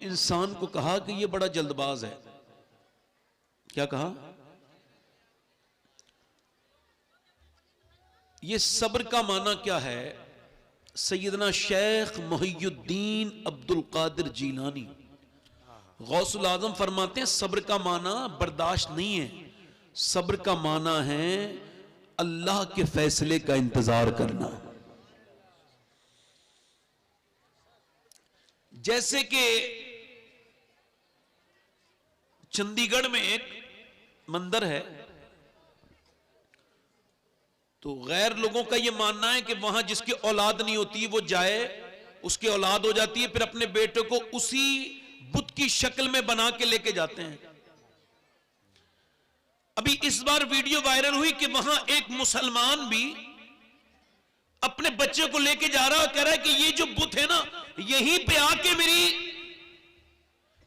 इंसान को कहा कि ये बड़ा जल्दबाज है। क्या कहा? ये सब्र का माना क्या है? सैयदना शेख मुहियुद्दीन अब्दुल कादिर जीलानी गौसुल आजम फरमाते हैं सब्र का माना बर्दाश्त नहीं है, सब्र का माना है अल्लाह के फैसले का इंतजार करना। जैसे कि चंडीगढ़ में एक मंदिर है, तो गैर लोगों का यह मानना है कि वहां जिसकी औलाद नहीं होती वो जाए, उसकी औलाद हो जाती है, फिर अपने बेटे को उसी बुत की शक्ल में बना के लेके जाते हैं। अभी इस बार वीडियो वायरल हुई कि वहां एक मुसलमान भी अपने बच्चे को लेके जा रहा है, कह रहा है कि ये जो बुत है ना, यहीं पे आके मेरी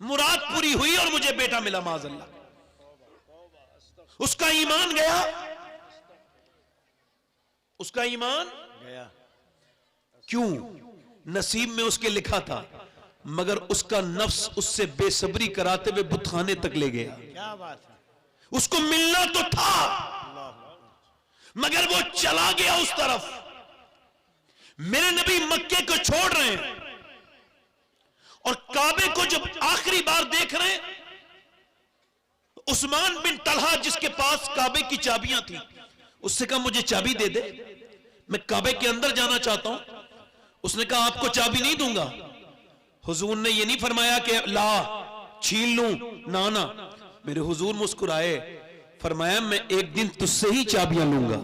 मुराद पूरी हुई और मुझे बेटा मिला माज़अल्लाह। उसका ईमान गया, उसका ईमान गया। क्यों? नसीब में उसके लिखा था, मगर उसका नफ्स उससे बेसब्री कराते हुए बुतखाने तक ले गया। क्या बात है? उसको मिलना तो था, मगर वो चला गया उस तरफ। मेरे नबी मक्के को छोड़ रहे हैं और काबे को जब आखिरी बार देख रहे हैं, उस्मान बिन तलहा जिसके पास काबे की चाबियां थी, उससे कहा मुझे चाबी दे दे, मैं काबे के अंदर जाना चाहता हूं। उसने कहा आपको चाबी नहीं दूंगा। हुजूर ने ये नहीं फरमाया कि ला छीन लूं, ना ना, मेरे हुजूर मुस्कुराए, फरमाया मैं एक दिन तुझसे ही चाबियां लूंगा।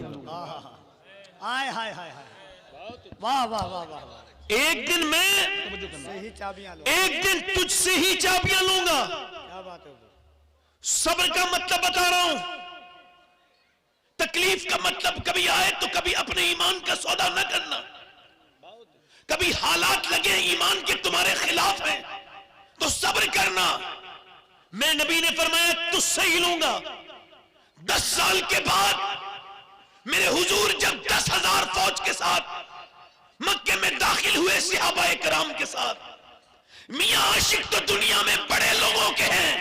हाय हाय हाय हाय, वाह वाह वाह वाह। एक दिन मैं सही चाबियां लो, एक दिन तुझसे ही चाबियां लूंगा। क्या बात है? सब्र का मतलब बता रहा हूं। तकलीफ का मतलब कभी आए तो कभी अपने ईमान का सौदा न करना। कभी हालात लगे ईमान के तुम्हारे खिलाफ हैं तो सब्र करना। मैं नबी ने फरमाया तुझसे ही लूंगा। 10 साल के बाद मेरे हुजूर जब 10,000 फौज के साथ मक्के में दाखिल हुए सहाबाए कराम के साथ, मियां आशिक तो दुनिया में बड़े लोगों के हैं,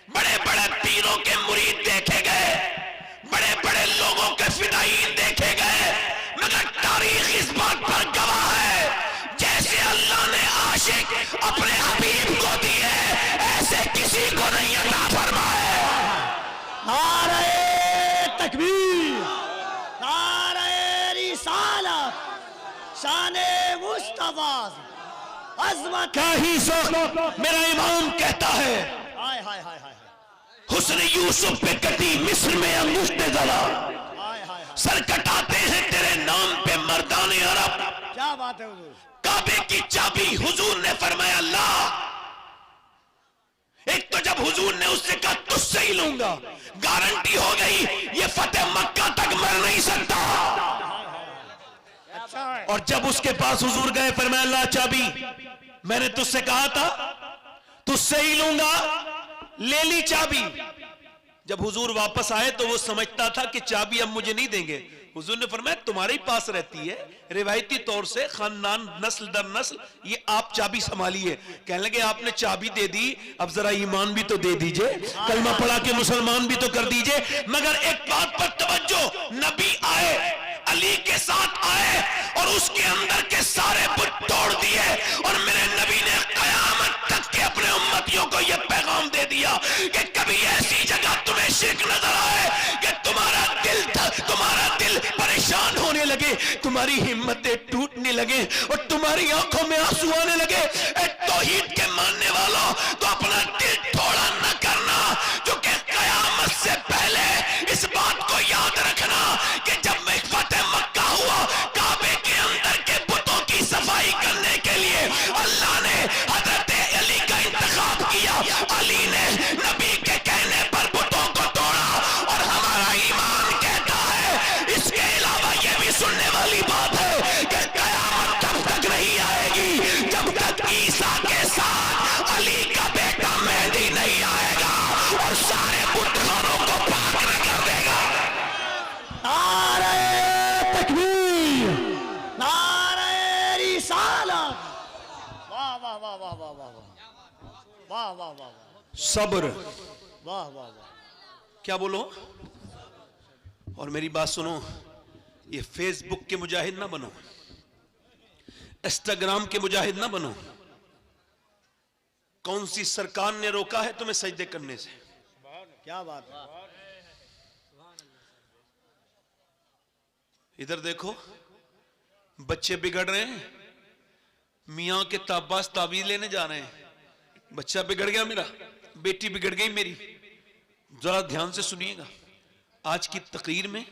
बड़े बड़े पीरों के मुरीद देखे गए, बड़े बड़े लोगों के फिदायीन देखे गए, मगर तारीख इस बात पर गवाह है जैसे अल्लाह ने आशिक अपने हबीब को दिए, ऐसे किसी को नहीं अता फरमाए। नारे तकबीर, नारे रिसालत, शाने मुस्तफा, अज़मत क्या ही शौक मेरा इमाम कहता है। हाय हाय हाय हाय, हुस्न यूसुफ पे कटी मिस्र में अंगूठे जरा, हाय हाय, सर कटाते हैं तेरे नाम पे मर्दाने अरब। क्या बात है हुजूर? काबे की चाबी हुजूर ने फरमाया ला। एक तो जब हुजूर ने उससे कहा तुझसे ही लूंगा, गारंटी हो गई ये फतेह मक्का तक मर नहीं सकता। अच्छा है। और जब उसके पास हुजूर गए फरमाया ला चाबी, मैंने तुझसे कहा था तुझसे ही लूंगा, ले ली चाबी। जब हुजूर वापस आए तो वो समझता था कि चाबी अब मुझे नहीं देंगे। हुजूर ने फरमाया तुम्हारे ही पास रहती है, रिवायती तौर से खानदान नस्ल दर नस्ल ये आप चाबी संभालिए। कहने लगे आपने चाबी दे दी, अब जरा ईमान भी तो दे दीजिए, कलमा पढ़ा के मुसलमान भी तो कर दीजिए। मगर एक बात पर तवज्जो, नबी आए, अली के साथ आए और उसके अंदर के सारे बुत तोड़ दिए, और मेरे नबी ने कयामत तक के अपने उम्मतियों को यह पैगाम दे दिया कि कभी ऐसी जगह तुम्हें शिरक नजर आए कि तुम्हारा दिल परेशान होने लगे, तुम्हारी हिम्मतें टूटने लगे और तुम्हारी आंखों में आंसू आने लगे, तौहीद के मानने वालों तो अपना दिल थोड़ा न करना, क्योंकि कयामत से पहले इस बात को याद रखना कि जब मैं फतेह मक्का हुआ, काबे के अंदर के बुतों की सफाई करने के लिए अल्लाह ने हजरत अली का इंतखाब किया। अली ने नबी के कहने पर बुतों को तोड़ा, और हमारा ईमान कहता है, इसके अलावा यह भी सुनने वाली बात है कि कयामत तब तक नहीं आएगी जब तक ईसा के साथ वाह वाह वाह वाह सब्र। वाह वाह वाह। क्या बोलो? और मेरी बात सुनो, ये फेसबुक के मुजाहिद ना बनो, इंस्टाग्राम के मुजाहिद ना बनो। कौन सी सरकार ने रोका है तुम्हें सजदे करने से? क्या बात है। इधर देखो, बच्चे बिगड़ रहे हैं, मियां के ताबास ताबीज लेने जा रहे हैं। बच्चा बिगड़ गया मेरा, बेटी बिगड़ गई मेरी। जरा ध्यान से सुनिएगा, आज की तकरीर में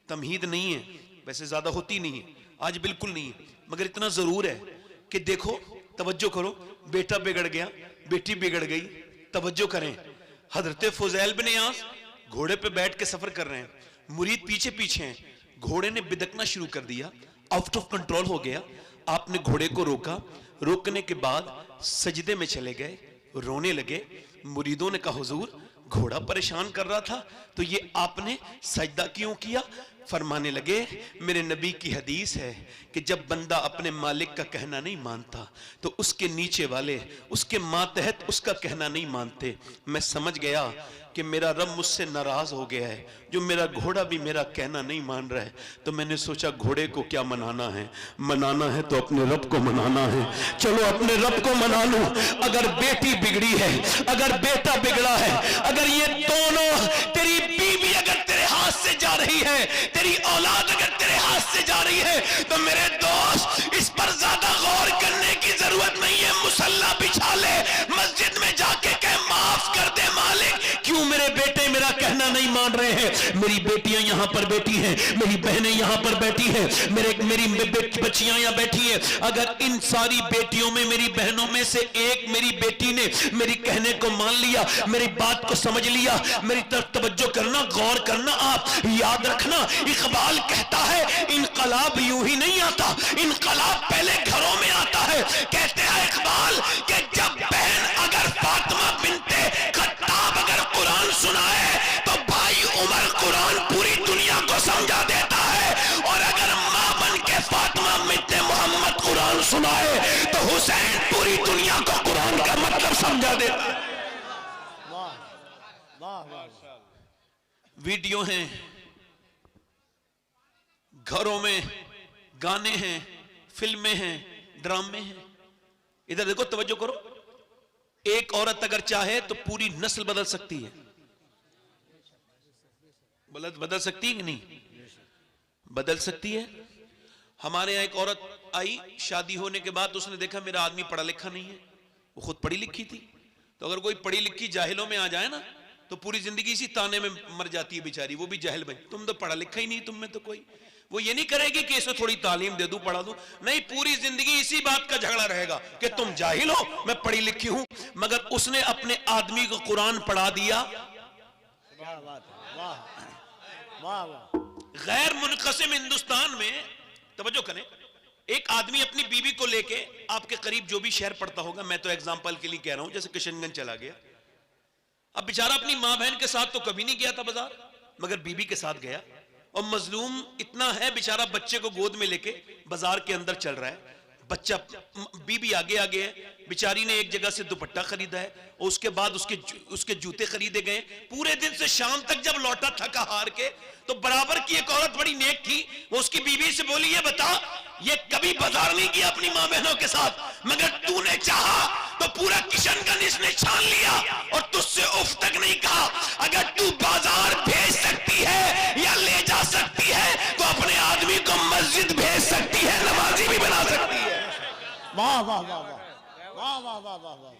तमहीद नहीं है, वैसे ज्यादा होती नहीं है, आज बिल्कुल नहीं है, मगर इतना जरूर है कि देखो, तवज्जो करो, बेटा बिगड़ गया, बेटी बिगड़ गई, तवज्जो करें। हजरत फुज़ैल बिन यास घोड़े पे बैठ के सफर कर रहे हैं, मुरीद पीछे पीछे हैं, घोड़े ने बिदकना शुरू कर दिया, आउट ऑफ कंट्रोल हो गया। आपने घोड़े को रोका, रोकने के बाद सजदे में चले गए, रोने लगे। मुरीदों ने कहा हुजूर घोड़ा परेशान कर रहा था तो ये आपने सजदा क्यों किया? फरमाने लगे मेरे नबी की हदीस है कि जब बंदा अपने मालिक का कहना नहीं मानता तो उसके नीचे वाले उसके मातहत उसका कहना नहीं मानते। मैं समझ गया कि मेरा रब मुझसे नाराज हो गया है, जो मेरा घोड़ा भी मेरा कहना नहीं मान रहा है, तो मैंने सोचा घोड़े को क्या मनाना है, मनाना है तो अपने रब को मनाना है, चलो अपने रब को मना लूं। अगर बेटी बिगड़ी है, अगर बेटा बिगड़ा है, अगर ये दोनों, तेरी बीवी अगर तेरे हाथ से जा रही है, तेरी औलाद अगर तेरे हाथ से जा रही है, तो मेरे दोस्त इस पर ज्यादा गौर करने की जरूरत नहीं है। मुसल्ला बिछा ले, मस्जिद में जाके कह माफ कर दे मालिक, क्यों मेरे बेटे मेरा कहना नहीं मान रहे हैं? मेरी बेटियां यहां पर बैठी हैं, मेरी बहनें यहां पर बैठी हैं, मेरी बच्चियां यहां बैठी हैं। अगर इन सारी बेटियों में, मेरी बहनों में से एक मेरी बेटी ने मेरी कहने को मान लिया, मेरी बात को समझ लिया, मेरी तरफ तवज्जो करना, गौर करना। आप याद रखना, इकबाल कहता है इनकलाब यूं ही नहीं आता, इनकलाब पहले घरों में आता है। कहते हैं इकबाल कि जब बहन अगर फातिमा बिनते खत्ताब अगर कुरान सुनाए तो भाई उमर कुरान पूरी दुनिया को समझा देता है, और अगर मां बन के फातिमा बिनते मोहम्मद कुरान सुनाए तो हुसैन पूरी दुनिया को कुरान का मतलब समझा देता है। वाह वाह वाह। वीडियो हैं, घरों में गाने हैं, फिल्में हैं, ड्रामे हैं। इधर देखो, तवज्जो करो, एक औरत अगर चाहे तो पूरी नस्ल बदल सकती है। बदल सकती है कि नहीं? बदल सकती है। हमारे यहां एक औरत आई, शादी होने के बाद उसने देखा मेरा आदमी पढ़ा लिखा नहीं है, वो खुद पढ़ी लिखी थी। तो अगर कोई पढ़ी लिखी जाहिलों में आ जाए ना, तो पूरी जिंदगी इसी ताने में मर जाती है बेचारी, वो भी जाहिल बन, तुम तो पढ़ा लिखा ही नहीं, तुम में तो कोई। वो ये नहीं करेगी कि इसे थोड़ी तालीम दे दूं, पढ़ा दूं, नहीं, पूरी जिंदगी इसी बात का झगड़ा रहेगा कि तुम जाहिल हो, मैं पढ़ी लिखी हूं। मगर उसने अपने आदमी को कुरान पढ़ा दिया। क्या बात है। वाह वाह वाह। गैर मुनक़सिम हिंदुस्तान में, तवज्जो करें, एक आदमी अपनी बीवी को लेके आपके करीब जो भी शहर पड़ता होगा, मैं तो एग्जांपल के लिए कह रहा हूं, जैसे किशनगंज चला गया, अब बेचारा अपनी मां बहन के साथ तो कभी नहीं गया था बाजार, मगर बीबी के साथ गया, और मजलूम इतना है बेचारा, बच्चे को गोद में लेके बाजार के अंदर चल रहा है, बच्चा, बीबी आगे आगे है, बेचारी ने एक जगह से दुपट्टा खरीदा है, और उसके बाद उसके जूते खरीदे गए। पूरे दिन से शाम तक जब लौटा थका हार के, तो बराबर की एक औरत बड़ी नेक थी, वो उसकी बीवी से बोली, ये बता, ये कभी बाजार नहीं किया अपनी मां बहनों के साथ, मगर तूने चाहा तो पूरा किशनगंज इसने छान लिया और तुझसे उफ तक नहीं कहा। अगर तू बाजार भेज सकती है या ले जा सकती है तो अपने आदमी को मस्जिद भेज सकती है, नमाजी भी बना सकती है। वाह वाह वाह वाह वाह वाह वाह वाह वाह।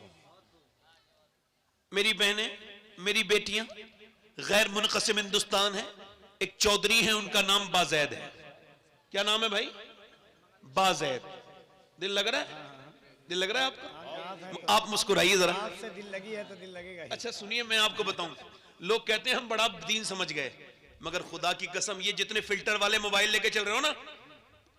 मेरी बहनें, मेरी बेटियां, गैर मुनक़सिम हिंदुस्तान है, एक चौधरी है, उनका नाम बाज़ैद है। क्या नाम है भाई? बाज़ैद। दिल लग रहा है? दिल लग रहा है आपको? आप मुस्कुराइए जरा। आपसे दिल लगी है तो दिल लगेगा ही। अच्छा सुनिए, मैं आपको बताऊं, लोग कहते हैं हम बड़ा दीन समझ गए, मगर खुदा की कसम, ये जितने फिल्टर वाले मोबाइल लेके चल रहे हो ना,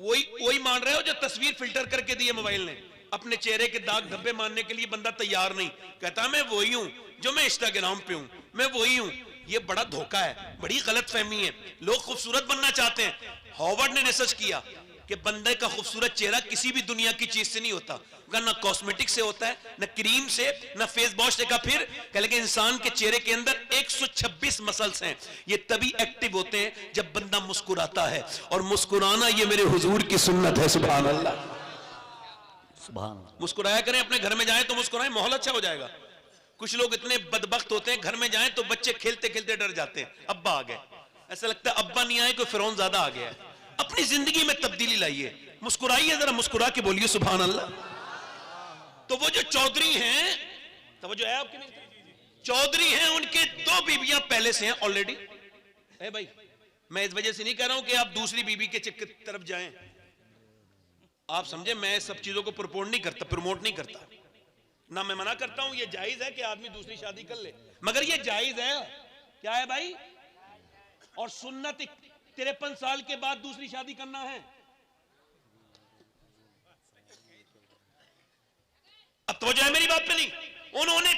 वही मान रहे हो जो तस्वीर फिल्टर करके दी है मोबाइल ने। अपने चेहरे के दाग धब्बे मानने के लिए बंदा तैयार नहीं, कहता मैं वही हूं जो मैं इंस्टाग्राम पे हूं, मैं वही हूं। ये बड़ा धोखा है, बड़ी गलत फहमी है। लोग खूबसूरत बनना चाहते हैं। हॉवर्ड ने रिसर्च किया, कि बंदे का खूबसूरत चेहरा किसी भी दुनिया की चीज से नहीं होता, ना कॉस्मेटिक से होता है, ना क्रीम से, ना फेस वॉश से। का फिर कह लगे इंसान के चेहरे के अंदर 126 मसल्स हैं, ये तभी एक्टिव होते हैं जब बंदा मुस्कुराता है, और मुस्कुराना ये मेरे हुजूर की सुन्नत है। सुभान अल्लाह, सुभान अल्लाह। मुस्कुराया करें, अपने घर में जाएं तो मुस्कुराएं, माहौल अच्छा हो जाएगा। कुछ लोग इतने बदबख्त होते हैं, घर में जाएं तो बच्चे खेलते खेलते डर जाते हैं, अब्बा आ गए, ऐसा लगता है अब्बा नहीं आए, कोई फिरौन ज्यादा आ गया है। अपनी जिंदगी में तब्दीली लाइए, मुस्कुराइए, जरा मुस्कुरा के बोलिए सुभान अल्लाह। तो वो जो चौधरी हैं, तो वो जो है आपके नहीं चौधरी हैं, उनके 2 बीबियां पहले से हैं ऑलरेडी। ए भाई, मैं इस वजह से नहीं कह रहा हूं कि आप दूसरी बीबी के चक्कर तरफ जाएं, आप समझे, मैं सब चीजों को प्रमोट नहीं करता, ना मैं मना करता हूं, ये जायज है कि आदमी दूसरी शादी कर ले, मगर ये जायज है, क्या है भाई, और सुन्नत 53 साल के बाद दूसरी शादी करना है। अब तो जो है मेरी बात पे नहीं, उन्होंने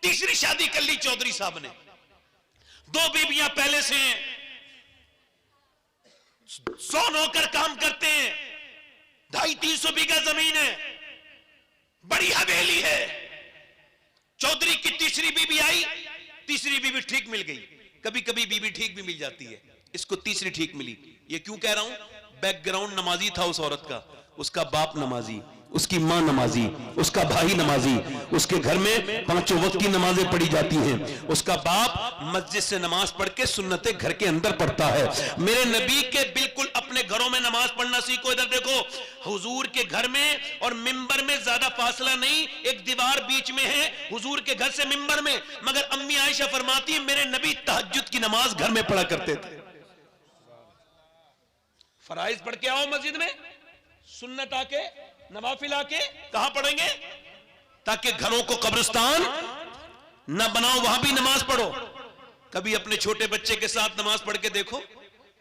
तीसरी शादी कर ली चौधरी साहब ने, 2 बीबियां पहले से हैं, 100 नौकर काम करते हैं, 250-300 बीघा जमीन है, बड़ी हवेली है। चौधरी की तीसरी बीबी आई, तीसरी बीबी ठीक मिल गई, कभी कभी बीबी ठीक भी मिल जाती है, इसको तीसरी ठीक मिली। ये क्यों कह रहा हूं, बैकग्राउंड नमाजी था उस औरत का, उसका बाप नमाजी, उसकी मां नमाजी, उसका भाई नमाजी, उसके घर में 5 वक्त की नमाजें पढ़ी जाती हैं, उसका बाप मस्जिद से नमाज पढ़ के सुन्नतें घर के अंदर पढ़ता है। मेरे नबी के बिल्कुल अपने घरों में नमाज पढ़ना सीखो। इधर देखो, हुजूर के घर में और मिंबर में ज्यादा फासला नहीं, एक दीवार बीच में है हुजूर के घर से मिंबर में, मगर अम्मी आयशा फरमाती है मेरे नबी तहज्जुद की नमाज घर में पढ़ा करते थे। फराइज पढ़ के आओ मस्जिद में, सुन्नत आके, नवाफिल आके कहां पढ़ेंगे, ताकि घरों को कब्रिस्तान न बनाओ, वहां भी नमाज पढ़ो। कभी अपने छोटे बच्चे के साथ नमाज पढ़ के देखो,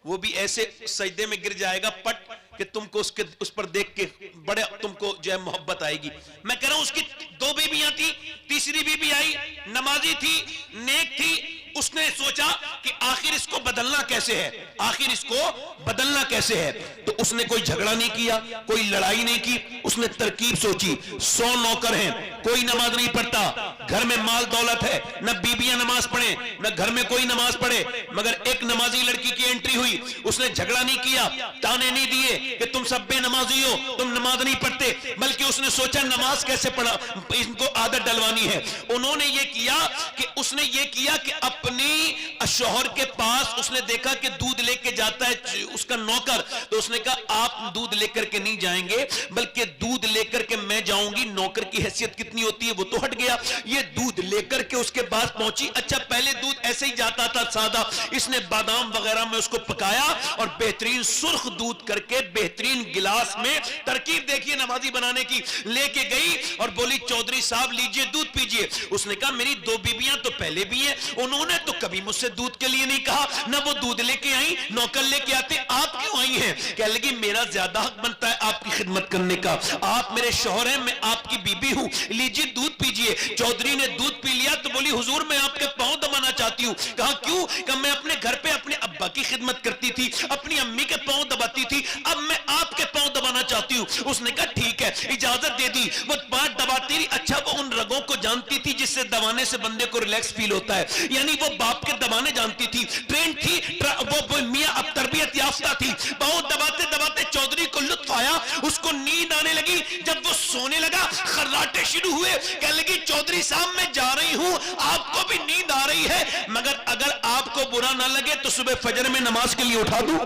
वो भी ऐसे सजदे में गिर जाएगा पट कि तुमको उस पर देख के बड़े तुमको जो है मोहब्बत आएगी। मैं कह रहा हूं उसकी 2 बीबियां थी, तीसरी बीबी आई, नमाजी थी, नेक थी, उसने सोचा कि आखिर इसको बदलना कैसे है, आखिर इसको बदलना कैसे है। तो उसने कोई झगड़ा नहीं किया, कोई लड़ाई नहीं की, उसने तरकीब सोची। 100 नौकर हैं, कोई नमाज नहीं पढ़ता, घर में माल दौलत है, न बीबियां नमाज पढ़े, न घर में कोई नमाज पढ़े, मगर एक नमाजी लड़की की एंट्री हुई, उसने झगड़ा नहीं किया, ताने नहीं दिए कि तुम सब बेनमाजी हो, तुम नमाज नहीं पढ़ते, बल्कि उसने सोचा नमाज कैसे पढ़ा, इनको आदत डलवानी है। उन्होंने ये किया कि अपनी शौहर के पास उसने देखा कि दूध लेके जाता है उसका नौकर, तो उसने कहा आप दूध लेकर के नहीं जाएंगे, बल्कि दूध लेकर के मैं जाऊंगी। नौकर की हैसियत कितनी होती है वो तो हट गया, ये दूध लेकर के उसके पास पहुंची। अच्छा, पहले दूध ऐसे ही जाता था सादा, इसने बादाम वगैरह में उसको पकाया और बेहतरीन सुर्ख दूध करके बेहतरीन गिलास में, तरकीब देखिए नमाजी बनाने की, लेके गई और बोली चौधरी साहब लीजिए दूध पीजिए। उसने कहा मेरी 2 बीबियां तो पहले भी हैं, उन्होंने तो कभी मुझसे दूध के लिए नहीं कहा, ना वो दूध लेके आई, नौकर लेके आते, आप क्यों आई हैं? कह लगी मेरा ज्यादा हक बनता है आपकी खिदमत करने का, आप मेरे शौहर हैं, मैं आपकी बीबी हूं, लीजिए दूध पीजिए। चौधरी ने दूध पी लिया तो बोली हुजूर मैं आपके पांव दबाना चाहती हूं। कहा क्यों? कहा मैं अपने घर पे अपने अब्बा की खिदमत करती थी, अपनी अम्मी के पांव दबाती थी, अब मैं आपके पांव दबाना चाहती हूं। उसने कहा ठीक है, इजाजत दे दी। वो पांव दबाती रही। अच्छा, वो उन रगों को जानती थी जिससे दबाने से बंदे को रिलैक्स फील होता है, यानी वो बाप के दबाने जानती थी, ट्रेन थी, वो मियां अब तरबियत याफ्ता थी। पांव दबाते दबाते चौधरी को लुत्फ आया, उसको नींद आने लगी। जब वो सोने लगा खर्राटे शुरू हुए, कह लगी चौधरी साहब मैं जा रही हूं, आपको भी नींद आ रही है, मगर अगर आपको बुरा ना लगे तो सुबह फजर में नमाज के लिए उठा दूं।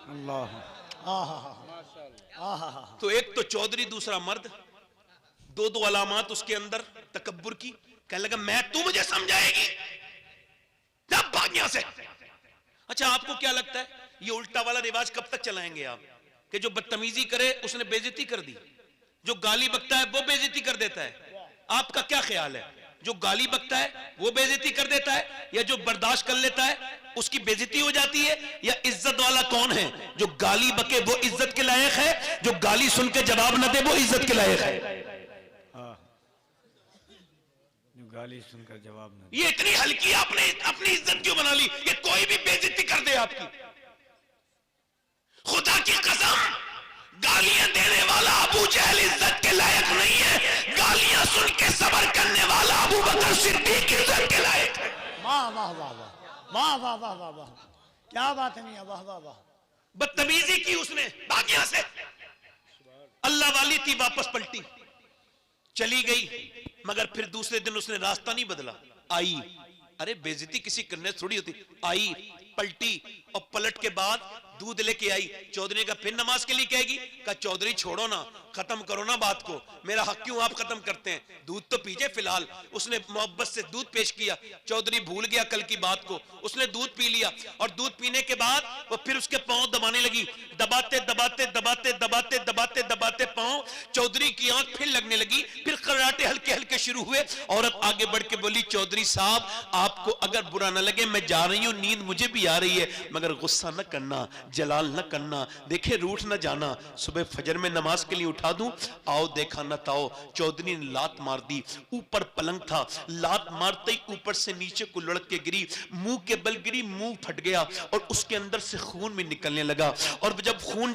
अल्लाह, तो एक तो चौधरी, दूसरा मर्द, 2 अलामात उसके अंदर तकब्बुर की। कहने लगा मैं, तू मुझे समझाएगी, जब भाग यहां से। अच्छा, आपको क्या लगता है ये उल्टा वाला रिवाज कब तक चलाएंगे आप, कि जो बदतमीजी करे उसने बेइज्जती कर दी, जो गाली बकता है वो बेइज्जती कर देता है? आपका क्या ख्याल है, जो गाली बकता है वो बेइज्जती कर देता है, या जो बर्दाश्त कर लेता है उसकी बेइज्जती हो जाती है? या इज्जत वाला कौन है? जो गाली बके वो इज्जत के लायक है, जो गाली सुन के जवाब न दे वो इज्जत के लायक है। जो गाली सुनकर जवाब न दे। ये इतनी हल्की आपने अपनी इज्जत क्यों बना ली? ये कोई भी बेइज्जती कर दे आपकी। खुदा की कसम, अबू जहल इज्जत के लायक नहीं है, गालियां सुन के सबर करने वाला अबू बकर सिद्दीक इज्जत के लायक है। वाह वाह वाह वाह वाह वाह वाह वाह वाह, क्या बात है मियां, वाह वाह वाह। बदतमीजी की उसने बागिया से, अल्लाह वाली थी, वापस पलटी, चली गई, मगर फिर दूसरे दिन उसने रास्ता नहीं बदला, आई, अरे बेइज्जती किसी करने थोड़ी होती, आई, पलटी, और पलट के बाद दूध लेके आई। चौधरी ने कहा फिर नमाज के लिए कहेगी? कहा चौधरी छोड़ो ना, खत्म करो ना बात को, मेरा हक क्यों आप खत्म करते हैं, दूध तो पीजिए फिलहाल। उसने मोहब्बत से दूध पेश किया, चौधरी भूल गया कल की बात को, उसने दूध पी लिया, और दूध पीने के बाद वो फिर उसके पांव दबाने लगी, दबाते दबाते दबाते दबाते दबाते दबाते पांव, चौधरी की आंख फिर लगने लगी, फिर खर्राटे हल्के हल्के शुरू हुए। औरत आगे बढ़ के बोली चौधरी साहब आपको अगर बुरा ना लगे मैं जा रही हूं, नींद मुझे भी आ रही है, मगर गुस्सा न करना, जलाल न करना, देखे रूठ न जाना, सुबह फजर में नमाज के लिए उठा दूं, आओ देखा न ताओ। चौधरी ने लात मार दी, ऊपर पलंग था, लात मारते ही ऊपर से नीचे को लुढ़क के गिरी, मुंह के बल गिरी, मुंह फट गया और उसके अंदर से खून भी निकलने लगा। और जब खून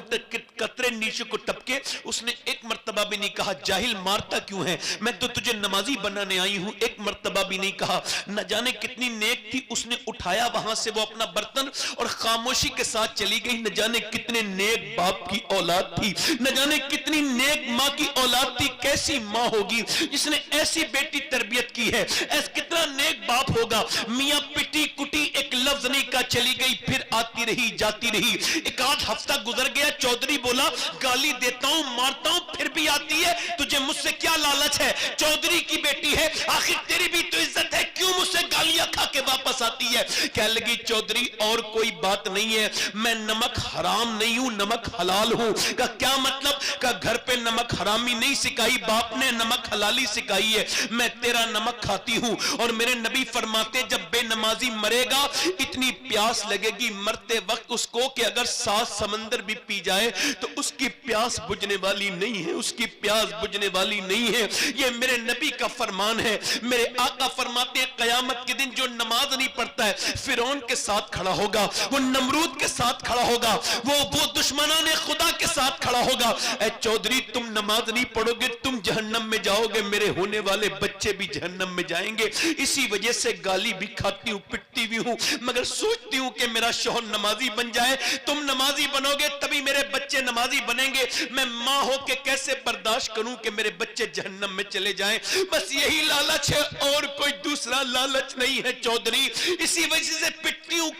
कतरे नीचे को टपके, उसने एक मर्तबा भी नहीं कहा जाहिल मारता क्यों है, मैं तो तुझे नमाजी बनाने आई हूं, एक मर्तबा भी नहीं कहा। न जाने कितनी नेक थी, उसने उठाया वहां से वो अपना बर्तन और खामोशी के साथ चली गई। न जाने कितने नेक बाप की औलाद थी, न जाने कितनी नेक माँ की औलाद थी, कैसी माँ होगी जिसने ऐसी बेटी तरबियत की है, ऐसा कितना नेक बाप होगा। मियां पिटी कुटी एक लफ्ज नहीं का चली गई, फिर आती रही जाती रही, एक आध हफ्ता गुजर गया। चौधरी बोला गाली देता हूं मारता हूं फिर भी आती है, तुझे मुझसे क्या लालच है, चौधरी की बेटी है, आखिर तेरी भी तो इज्जत है, क्यों मुझसे गालियां खा के वापस आती है। कह लगी चौधरी और कोई बात नहीं है, मैं नमक हराम नहीं हूं, नमक हलाल हूं। का क्या मतलब? का घर पे नमक हरामी नहीं सिखाई, बाप ने नमक हलाली सिखाई है। मैं तेरा नमक खाती हूं और मेरे नबी फरमाते जब बेनमाजी मरेगा इतनी प्यास लगेगी मरते वक्त उसको कि अगर 7 समंदर भी पी जाए तो उसकी प्यास बुझने वाली नहीं है, उसकी प्यास बुझने वाली नहीं है। ये मेरे नबी का फरमान है। मेरे आका फरमाते हैं कयामत के दिन जो नमाज नहीं पढ़ता है फिरौन के साथ खड़ा होगा, वो नमरूद के साथ खड़ा होगा, वो दुश्मनाने खुदा के साथ खड़ा होगा। ऐ चौधरी तुम नमाज नहीं पढ़ोगे तुम जहन्नम में जाओगे, मेरे होने वाले बच्चे भी जहन्नम में जाएंगे। इसी वजह से गाली भी खाती हूं, पिटती भी हूं, मगर सोचती हूं कि मेरा शौहर नमाजी बन जाए। तुम नमाजी बनोगे तभी मेरे बच्चे नमाजी बनेंगे। मैं मां हो के कैसे बर्दाश्त करूं कि मेरे बच्चे जहन्नम में चले जाएं। बस यही लालच है और कोई दूसरा लालच नहीं है चौधरी। इसी वजह से पिटती हूं,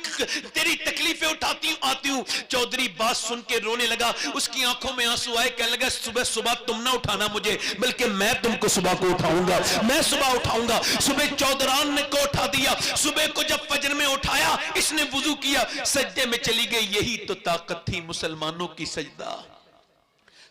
तेरी तकलीफें उठाती हूं, आती हूं। चौधरी बात सुन के रोने लगा, उसकी आंखों में आंसू आए, कहने लगा सुबह सुबह तुम ना उठाना मुझे, बल्कि मैं तुमको सुबह को उठाऊंगा, मैं सुबह उठाऊंगा। सुबह चौधरान ने को उठा दिया। सुबह को जब फजर में उठाया इसने वुजू किया, सजदे में चली गई। यही तो ताकत थी मुसलमानों की, सजदा।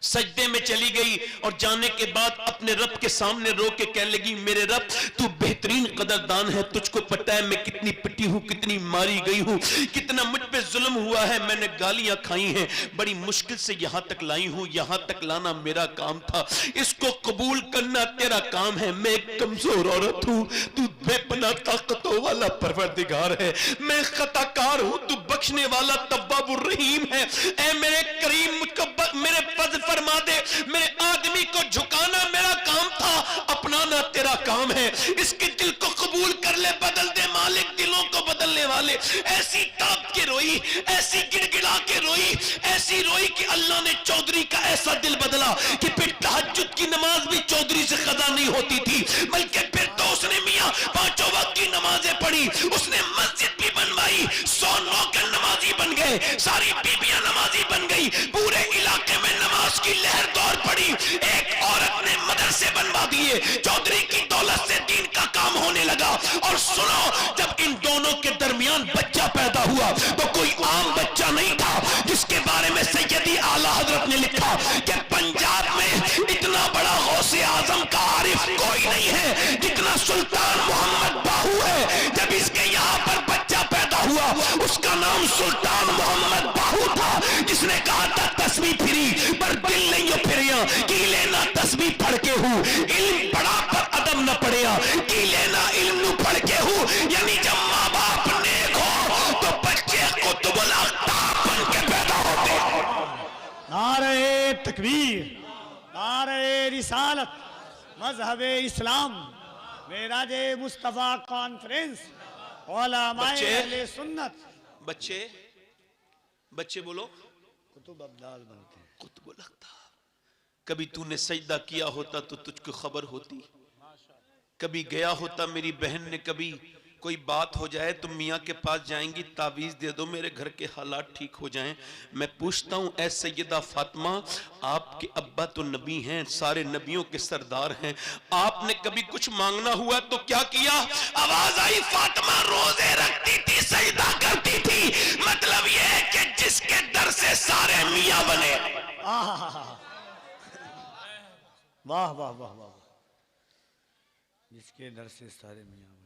सजदे में चली गई और जाने के बाद अपने रब के सामने रो के कहने लगी मेरे रब तू बेहतरीन कदरदान है, तुझको पता है मैं कितनी पिटी हूं, कितनी मारी गई हूं, कितना मुझ पे जुल्म हुआ है, मैंने गालियां खाई हैं, बड़ी मुश्किल से यहां तक लाई हूं, यहां तक लाना मेरा काम था, इसको कबूल करना तेरा काम है। मैं एक कमजोर औरत हूं, तू बेपनाह ताकतों वाला परवरदिगार है, मैं खताकार हूं, तू बख्शने वाला तव्वाबुर रहीम है। ऐ मेरे करीम मुझको मेरे पद फरमा दे, मेरे आदमी को झुकाना मेरा काम था, अपनाना तेरा काम है। इसके दिल को कबूल कर ले, बदल दे मालिक दिलों को बदलने वाले। ऐसी ताप के रोई, ऐसी गिड़गिड़ा के रोई, ऐसी रोई कि अल्लाह ने चौधरी का ऐसा दिल बदला कि फिर तहज्जुद की नमाज भी चौधरी से कदा नहीं होती थी, बल्कि फिर तो उसने मियां 5 वक्त की नमाजें पढ़ी, उसने मस्जिद भी बनवाई, 100 नौकर नमाजी बन गए, सारी बीबियां नमाजी बन गई, पूरे इलाके में नमाज की लहर दौड़ पड़ी। एक औरत ने मदरसे बनवा दिए, चौधरी की दौलत से दीन का काम होने लगा। और सुनो, जब इन दोनों के दरमियान बच्चा पैदा हुआ तो कोई आम बच्चा नहीं था, जिसके बारे में सैयदी आला हजरत ने लिखा कि पंजाब में इतना बड़ा गौसे आजम का आरिफ कोई नहीं है जितना सुल्तान मोहम्मद बाहू है। जब इसके यहाँ पर बच्चा पैदा हुआ उसका नाम सुल्तान मोहम्मद बाहू था, जिसने कहा था तस्बीह फिरी पर दिल नहीं हो फिरिया, की लेना तस्बीह पढ़ के हूँ, इल्म पढ़ा पर अदब न पढ़िया, की लेना इल्म पढ़ के हूँ। यानी जब माँ बाप नेक हो तो बच्चे कुतुबुल अख्ताब बन के पैदा होते। नारे तकबीर, नारे रिसालत, मजहबे इस्लाम, मेराज मुस्तफा कॉन्फ्रेंस, उलमाए अहले सुन्नत। बच्चे बच्चे बोलो। कुतुब अब्दाल बनते हैं। कुतुब लगता। कभी तूने सजदा किया होता तो तुझको खबर होती, कभी गया होता मेरी बहन ने, कभी कोई बात हो जाए तो मियाँ के पास जाएंगी, तावीज़ दे दो मेरे घर के हालात ठीक हो जाएं। मैं पूछता हूँ ऐ सैयदा फातिमा, आपके अब्बा तो नबी हैं, सारे नबियों के सरदार हैं, आपने कभी कुछ मांगना हुआ तो क्या किया? आवाज आई, फातिमा रोजे रखती थी, सजदा करती थी। मतलब यह है कि जिसके दर से सारे मियाँ बने। वाह वाह वाह वाह, जिसके दर से सारे मियाँ बने।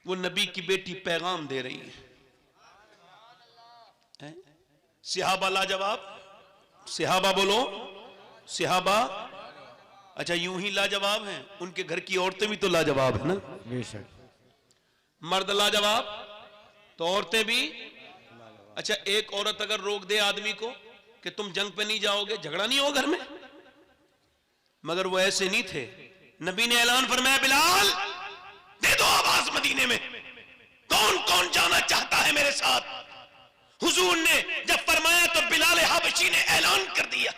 वो नबी की बेटी पैगाम दे रही है। सिहाबा लाजवाब, सिहाबा बोलो, सिहाबा। अच्छा यूं ही लाजवाब हैं, उनके घर की औरतें भी तो लाजवाब है ना। बेशक। मर्द लाजवाब तो औरतें भी। अच्छा एक औरत अगर रोक दे आदमी को कि तुम जंग पे नहीं जाओगे, झगड़ा नहीं हो घर में, मगर वो ऐसे नहीं थे। नबी ने ऐलान फरमाया, बिलाल दे दो आवाज मदीने में, कौन कौन जाना चाहता है मेरे साथ। हुजूर ने जब फरमाया तो बिलाल हबशी ने ऐलान कर दिया।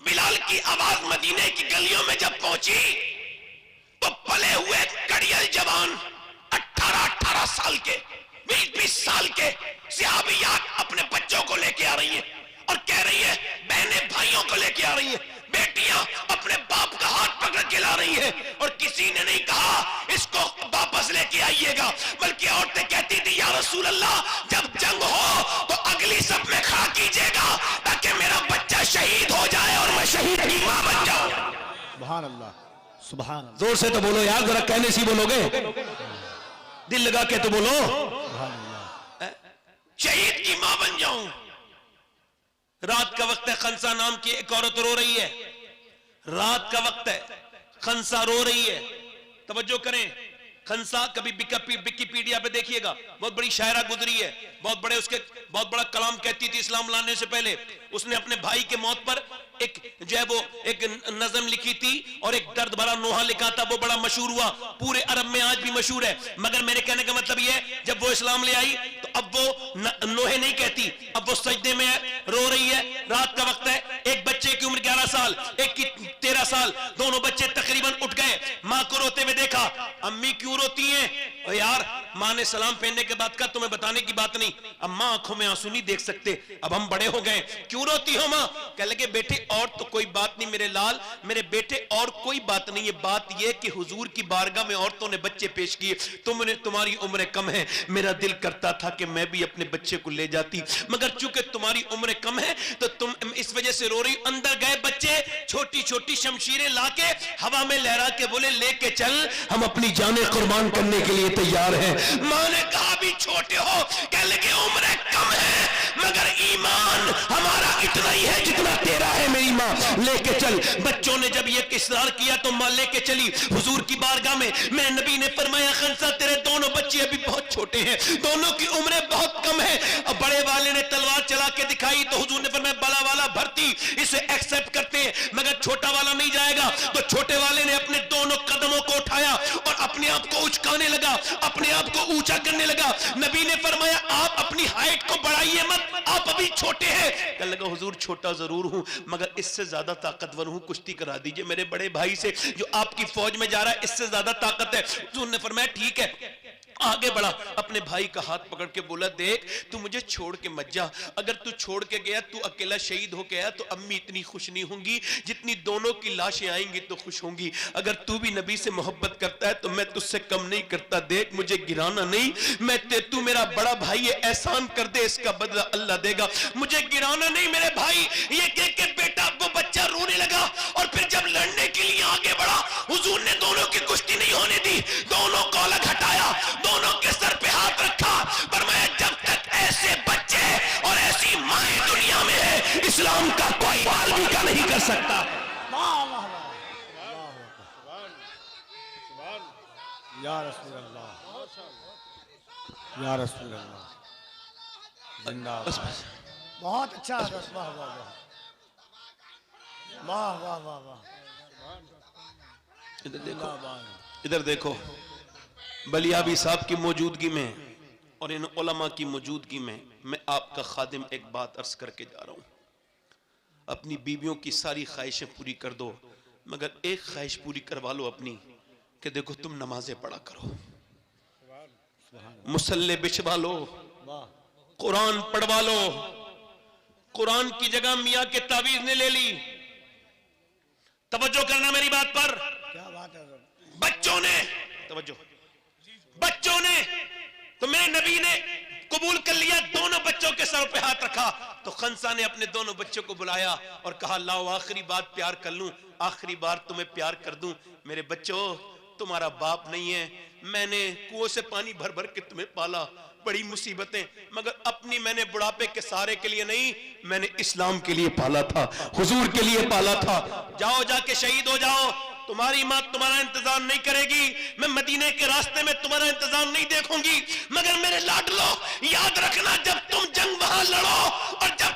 बिलाल की आवाज मदीने की गलियों में जब पहुंची तो पले हुए कड़ियल जवान 18-18 साल के, 20-20 साल के सहाबियात अपने बच्चों को लेके आ रही है और कह रही है, बहनें भाइयों को लेके आ रही है, बेटियां अपने बाप का हाथ पकड़ के ला रही है। और किसी ने नहीं कहा इसको वापस लेके आइएगा, बल्कि औरतें कहती थी, या रसूल अल्लाह जब जंग हो तो अगली सब में खड़ा कीजिएगा ताकि मेरा बच्चा शहीद हो जाए और मैं शहीद की मां बन जाऊं। सुभान अल्लाह, सुभान अल्लाह। जोर से तो बोलो यार, जरा कहने से बोलोगे, दिल लगा के तो बोलो, शहीद की मां बन जाऊं। रात का वक्त है, खंसा नाम की एक औरत रो रही है, रात का वक्त है, खंसा रो रही है। तवज्जो करें, खंसा कभी विकिपीडिया पे देखिएगा, बहुत बड़ी शायरा गुजरी है, बहुत बड़ा कलाम कहती थी इस्लाम लाने से पहले। उसने अपने भाई के मौत पर एक जो है वो एक नज़म लिखी थी और एक दर्द भरा नोहा लिखा था, वो बड़ा मशहूर हुआ, पूरे अरब में आज भी मशहूर है। मगर मेरे कहने का मतलब ये है, जब वो इस्लाम ले आई तो अब वो नोहे नहीं कहती, अब वो सजदे में है, रो रही है, रात का वक्त है। एक बच्चे की उम्र 11 साल, एक की 13 साल, दोनों बच्चे तकरीबन उठ गए, माँ को रोते हुए देखा। अम्मी क्यों रोती हैं? और यार माँ ने सलाम पहनने के बाद का तुम्हें बताने की बात नहीं, अब माँ आंखों में आंसू नहीं देख सकते, अब हम बड़े हो गए, क्यों रोती हो माँ? कह लगे बेटे और तो कोई बात नहीं मेरे लाल, मेरे बेटे और कोई बात नहीं है, बात यह कि हुजूर की बारगाह में औरतों ने बच्चे पेश किए, तुम्हारी उम्र कम है, मेरा दिल करता था कि मैं भी अपने बच्चे को ले जाती, मगर चूंकि तुम्हारी उम्र कम है तो तुम इस वजह से रो रही। अंदर गए बच्चे, छोटी छोटी शमशीरें लाके हवा में लहरा के बोले, लेके चल, हम अपनी जानें कुर्बान करने के लिए तैयार हैं। मां ने कहा भी छोटे हो, कह लगे उम्र कम है मगर ईमान हमारा इतना ही है जितना तेरा है मेरी माँ, लेके चल। बच्चों ने जब ये इसरार किया तो माँ लेके चली हुजूर की बारगाह में। मैं नबी ने फरमाया, खंसा तेरे दोनों बच्चे अभी बहुत छोटे हैं, दोनों की उम्र बहुत कम है। अब बड़े वाले ने तलवार चला के दिखाई तो हुजूर ने फरमाया, बड़ा वाला भर्ती, इसे एक्सेप्ट करते हैं मगर छोटा वाला नहीं जाएगा। तो छोटे वाले ने अपने दोनों कदमों को उठाया और अपने आप को उचकाने लगा, अपने आप को ऊंचा करने लगा। नबी ने फरमाया, आप अपनी हाइट को बढ़ाइए मत, आप अभी छोटे हैं। कहने लगा, हुजूर छोटा जरूर हूं मगर इससे ज्यादा ताकतवर हूं, कुश्ती करा दीजिए मेरे बड़े भाई से जो आपकी फौज में जा रहा है, इससे ज्यादा ताकत है। हुजूर ने फरमाया ठीक है। आगे बढ़ा, अपने भाई का हाथ पकड़ के बोला, देख तू मुझे छोड़ के मत जा, अगर तू छोड़ के गया, तू अकेला शहीद हो गया तो अम्मी इतनी खुश नहीं होंगी जितनी दोनों की लाशें आएंगी तो खुश होंगी। अगर तू भी नबी से मोहब्बत करता है तो मैं तुझसे कम नहीं करता, देख मुझे गिराना नहीं, तू मेरा बड़ा भाई है, एहसान कर दे, इसका बदला अल्लाह देगा, मुझे गिराना नहीं मेरे भाई। ये कह के बेटा वो बच्चा रोने लगा और फिर जब लड़ने के लिए आगे बढ़ा, हुजूर ने दोनों की कुश्ती नहीं होने दी, दोनों को अलग हटाया, दोनों के सर पे हाथ रखा, फरमाया जब तक ऐसे बच्चे और ऐसी माएं दुनिया में है, इस्लाम का कोई बाल भी का नहीं कर सकता। या रसूल अल्लाह, या रसूल अल्लाह, जिंदाबाद। बहुत अच्छा, वाह वाह वाह। वाह वाह वाह वाह इधर देखो, इधर देखो, बलियाबी साहब की मौजूदगी में और इन उलमा की मौजूदगी में मैं आपका खादिम एक बात अर्ज करके जा रहा हूं। अपनी बीवियों की सारी ख्वाहिशें पूरी कर दो, मगर एक ख्वाहिश पूरी करवा लो अपनी, कि देखो तुम नमाजें पढ़ा करो, मुसल्ले बिछवा लो, कुरान पढ़वा लो। कुरान की जगह मियां के तावीज ने ले ली। तवज्जो करना मेरी बात पर। क्या बात है। बच्चों ने, तवज्जो, बच्चों ने तो मेरे नबी ने कबूल कर लिया, दोनों बच्चों के सर पे हाथ रखा तो खंसा ने अपने दोनों बच्चों को बुलाया और कहा लाओ आखिरी बार प्यार कर लूं, आखिरी बार तुम्हें प्यार कर दूं। मेरे बच्चों, तुम्हारा बाप नहीं है, मैंने कुओं से पानी भर भर के तुम्हें पाला, बड़ी मुसीबतें, मगर अपनी मैंने बुढ़ापे के सहारे के लिए नहीं, मैंने इस्लाम के लिए पाला था, हुजूर के लिए पाला था। जाओ जाके शहीद हो जाओ, तुम्हारी मां तुम्हारा इंतजार नहीं करेगी, मैं मदीने के रास्ते में तुम्हारा इंतजार नहीं देखूंगी। मगर मेरे लाडलो, याद रखना, जब तुम जंग वहां लड़ो और जब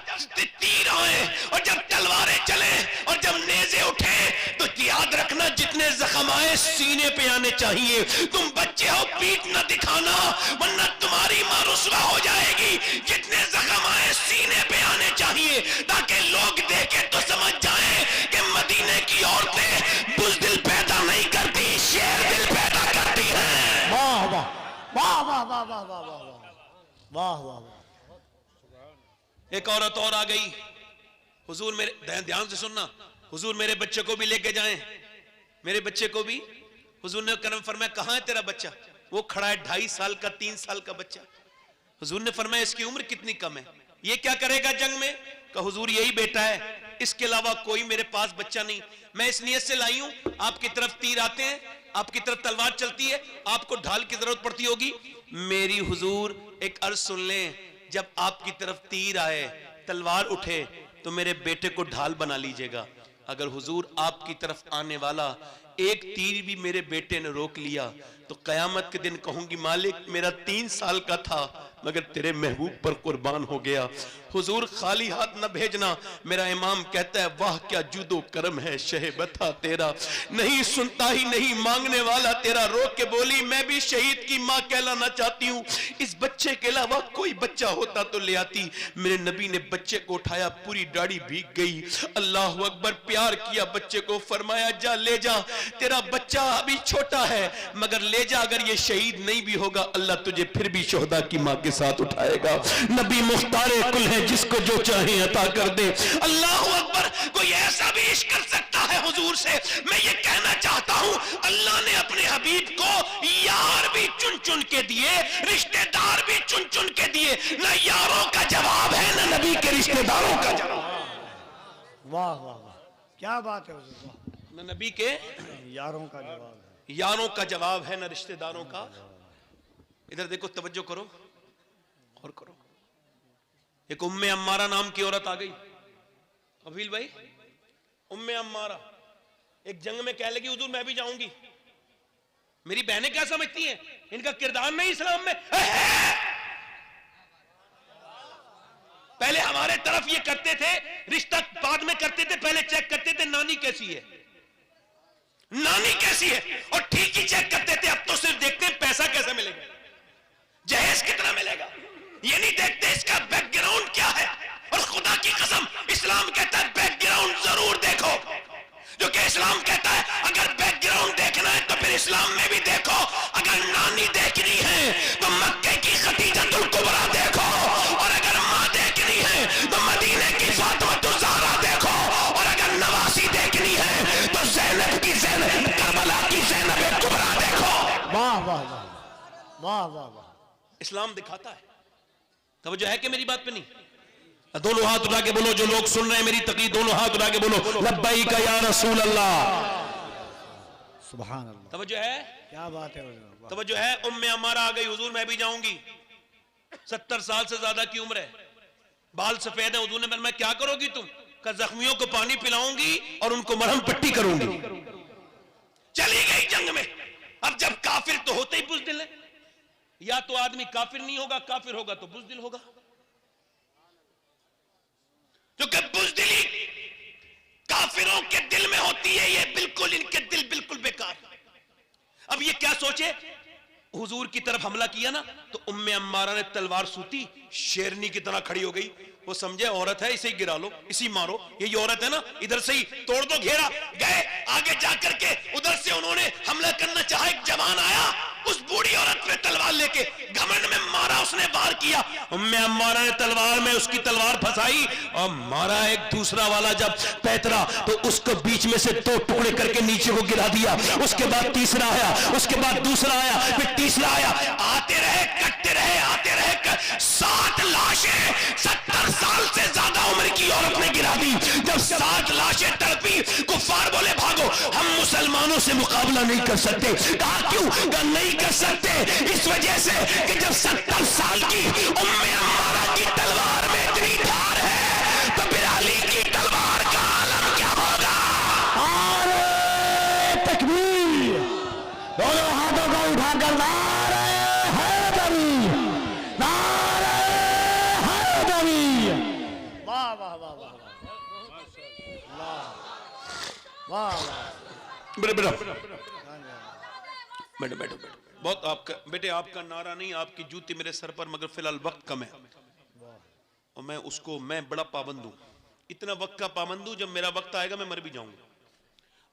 तीर आए और जब तलवारें चले और जब नेज़े उठे, तो याद रखना जितने जख्म आए सीने पे आने चाहिए। तुम बच्चे हो, पीठ न दिखाना, वरना तुम्हारी मां रुसवा हो जाएगी। जितने जख्म आए सीने पे आने चाहिए, ताकि लोग देखे तो समझ जाएं कि मदीने की औरतें बुज़दिल पैदा नहीं करती, शेर दिल पैदा करती हैं। वाह वाह वाह वाह वाह वाह वाह वाह वाह वाह। एक औरत और आ गई, हुजूर मेरे, ध्यान से सुनना, हुजूर मेरे बच्चे को भी लेके जाएं, मेरे बच्चे को भी। हुजूर ने करम फरमाया कहां है तेरा बच्चा? वो खड़ा है, 2.5 साल का, 3 साल का बच्चा। हुजूर ने फरमाया इसकी उम्र कितनी कम है, ये क्या करेगा जंग में? कहा हुजूर यही बेटा है, इसके अलावा कोई मेरे पास बच्चा नहीं। मैं इस नियत से लाई हूं, आपकी तरफ तीर आते हैं, आपकी तरफ तलवार चलती है, आपको ढाल की जरूरत पड़ती होगी, मेरी हुजूर एक अर्ज सुन लें, जब आपकी तरफ तीर आए, तलवार उठे, तो मेरे बेटे को ढाल बना लीजिएगा। अगर हुजूर आपकी तरफ आने वाला एक तीर भी मेरे बेटे ने रोक लिया, तो कयामत के दिन कहूंगी मालिक मेरा 3 साल का था, मगर तेरे महबूब पर कुर्बान हो गया। हुजूर खाली हाथ न भेजना। मेरा इमाम कहता है वाह क्या जुदो करम है शहे बता तेरा, नहीं सुनता ही नहीं मांगने वाला तेरा। रो के बोली मैं भी शहीद की मां कहलाना चाहती हूँ, इस बच्चे के अलावा कोई बच्चा होता तो ले आती। मेरे नबी ने बच्चे को उठाया, पूरी दाढ़ी भीग गई, अल्लाह अकबर, प्यार किया बच्चे को, फरमाया जा ले जा, तेरा बच्चा अभी छोटा है, मगर ले जा, अगर ये शहीद नहीं भी होगा अल्लाह तुझे फिर भी शोहदा की मां के साथ उठाएगा। नबी मुख्तारे कुल है, जिसको जो चाहे अता कर दे। अल्लाह अकबर, कोई ऐसा भी इश्क कर सकता है हुजूर से? मैं ये कहना चाहता हूं, अल्लाह ने अपने हबीब को यार भी चुन चुन के दिए, रिश्तेदार भी चुन चुन के दिए। ना यारों का जवाब है, ना नबी के रिश्तेदारों का जवाब। वाह वाह वाह, क्या बात है हुजूर, ना नबी के यारों का जवाब है, यारों का जवाब है, ना रिश्तेदारों का। इधर देखो, तवज्जो करो और करो। एक उम्मे अम्मारा नाम की औरत आ गई, कबील भाई, उम्मे अम्मारा एक जंग में कह लगी हुजूर मैं भी जाऊंगी। मेरी बहनें क्या समझती हैं, इनका किरदार नहीं इस्लाम में है। पहले हमारे तरफ ये करते थे, रिश्ता बाद में करते थे, पहले चेक करते थे नानी कैसी है, नानी कैसी है, और ठीक ही चेक करते थे। अब तो सिर्फ देखते हैं पैसा कैसे मिलेगा, जहेज कितना मिलेगा, ये नहीं देखते इसका बैकग्राउंड क्या है। और खुदा की कसम इस्लाम कहता है बैकग्राउंड जरूर देखो, जो कि इस्लाम कहता है अगर बैकग्राउंड देखना है तो फिर इस्लाम में भी देखो। अगर नानी देखनी है तो मक्के की खदीजतुल कुबरा देखो, और अगर माँ देखनी है तो मदीने की फातिमा ज़हरा देखो, और अगर नवासी देखनी है तो ज़ैनब की ज़ैनब, करबला की ज़ैनब कुबरा देखो। वाह वाह वाह वाह वाह वाह। इस्लाम दिखाता है। तवज्जो है कि मेरी बात पे नहीं? दोनों हाथ उठा के बोलो, जो लोग सुन रहे हैं मेरी तकरीर, दोनों हाथ उठा के बोलो लब्बैक या रसूल अल्लाह, सुभान अल्लाह। तवज्जो है, क्या बात है हुजूर, तवज्जो है। उम्मे अम्मारा आ गई, हुजूर मैं भी जाऊंगी, 70 साल से ज्यादा की उम्र है, बाल सफेद है। हुजूर ने मैं क्या करोगी तुम? का जख्मियों को पानी पिलाऊंगी और उनको मरहम पट्टी करूंगी। चली गई जंग में। अब जब काफिर तो होते ही बुज़दिल है, या तो आदमी काफिर नहीं होगा, काफिर होगा तो बुज़दिल होगा। क्योंकि बुज़दिली काफिरों काफिरों के दिल में होती है, ये बिल्कुल इनके दिल बिल्कुल बेकार। अब ये क्या सोचे, हुजूर की तरफ हमला किया ना तो उम्मे अम्मारा ने तलवार सूती, शेरनी की तरह खड़ी हो गई। वो समझे औरत है, इसे ही गिरा लो, इसी मारो, ये औरत है ना, इधर से ही तोड़ दो घेरा। गए आगे जाकर के उधर से उन्होंने हमला करना चाहा, एक जवान आया, उस बूढ़ी औरत पे तलवार लेके घमंड में मारा, उसने वार किया। उम्मे अम्मारा ने तलवार में उसकी तलवार फंसाई और मारा। एक दूसरा वाला जब पैतरा तो उसको बीच में से 2 टुकड़े करके नीचे को गिरा दिया। उसके बाद तीसरा आया, उसके बाद दूसरा आया, फिर तीसरा आया। आते रहे, कटते रहे, आते रहे। 7 लाशें 70 साल से ज्यादा उम्र की औरत ने गिरा दी। जब 7 लाशें तड़पी, कुफ्फार बोले भागो, हम मुसलमानों से मुकाबला नहीं कर सकते। कहा क्यों? कहा नहीं कर सकते इस वजह से कि जब 70 साल की उम्मे अम्मारा की तलवार में इतनी धार है तो बिलाली की तलवार का आलम क्या होगा। नारे तकबीर, दोनों हाथों को उठाकर नारे हैदरी, नारे हैदरी। वाह वाह वाह वाह वाह वाह। बैठो बैठो बैठो। बहुत आपका बेटे, आपका नारा नहीं, आपकी जूती मेरे सर पर, मगर फिलहाल वक्त कम है और मैं बड़ा पाबंद हूं, इतना वक्त का पाबंद हूं, जब मेरा वक्त आएगा मैं मर भी जाऊंगा।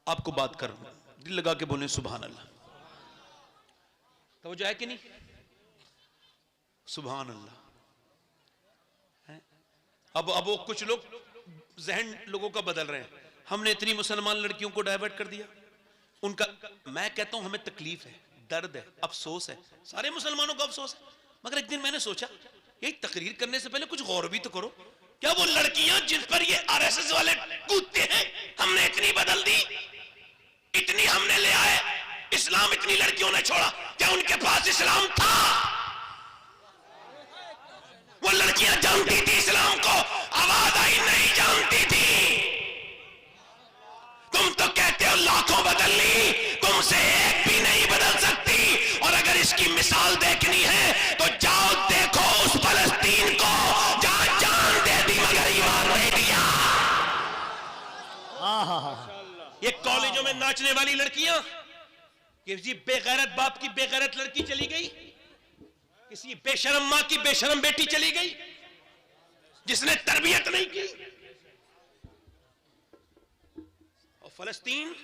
आपको बात कर रहा हूं, दिल लगा के बोले सुभान अल्लाह। तो वो जाए कि नहीं? सुभान अल्लाह। अब वो कुछ लोग जहन लोगों का बदल रहे हैं। हमने इतनी मुसलमान लड़कियों को डाइवर्ट कर दिया, उनका, मैं कहता हूं हमें तकलीफ है, दर्द है, अफसोस है, सारे मुसलमानों को अफसोस है। मगर एक दिन मैंने सोचा, यही तकरीर करने से पहले कुछ गौर भी तो करो। क्या वो लड़कियां जिस पर ये आरएसएस वाले कूदते हैं, हमने इतनी बदल दी, इतनी हमने ले आए, इस्लाम इतनी लड़कियों ने छोड़ा, क्या उनके पास इस्लाम था? वो लड़कियां जानती थी इस्लाम को, आवाज आई नहीं जानती थी। तुम तो कहते हो लाखों बदल ली, तुमसे एक भी नहीं बदल सकती। और अगर इसकी मिसाल देखनी है तो जाओ देखो उस फलस्तीन को जहां जान दे दी मगर ईमान नहीं दिया। ये कॉलेजों में नाचने वाली लड़कियां, किसी बेगैरत बाप की बेगैरत लड़की चली गई, किसी बेशरम मां की बेशरम बेटी चली गई जिसने तरबियत नहीं की। और फलस्तीन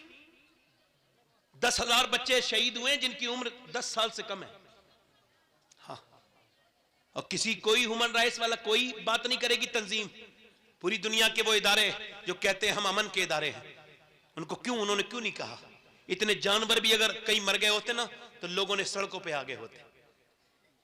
10,000 बच्चे शहीद हुए जिनकी उम्र 10 साल से कम है। हाँ, और कोई ह्यूमन राइट्स वाला कोई बात नहीं करेगी। तंजीम, पूरी दुनिया के वो इदारे जो कहते हैं हम अमन के इदारे हैं, उन्होंने क्यों नहीं कहा? इतने जानवर भी अगर कहीं मर गए होते ना तो लोगों ने सड़कों पे आगे होते।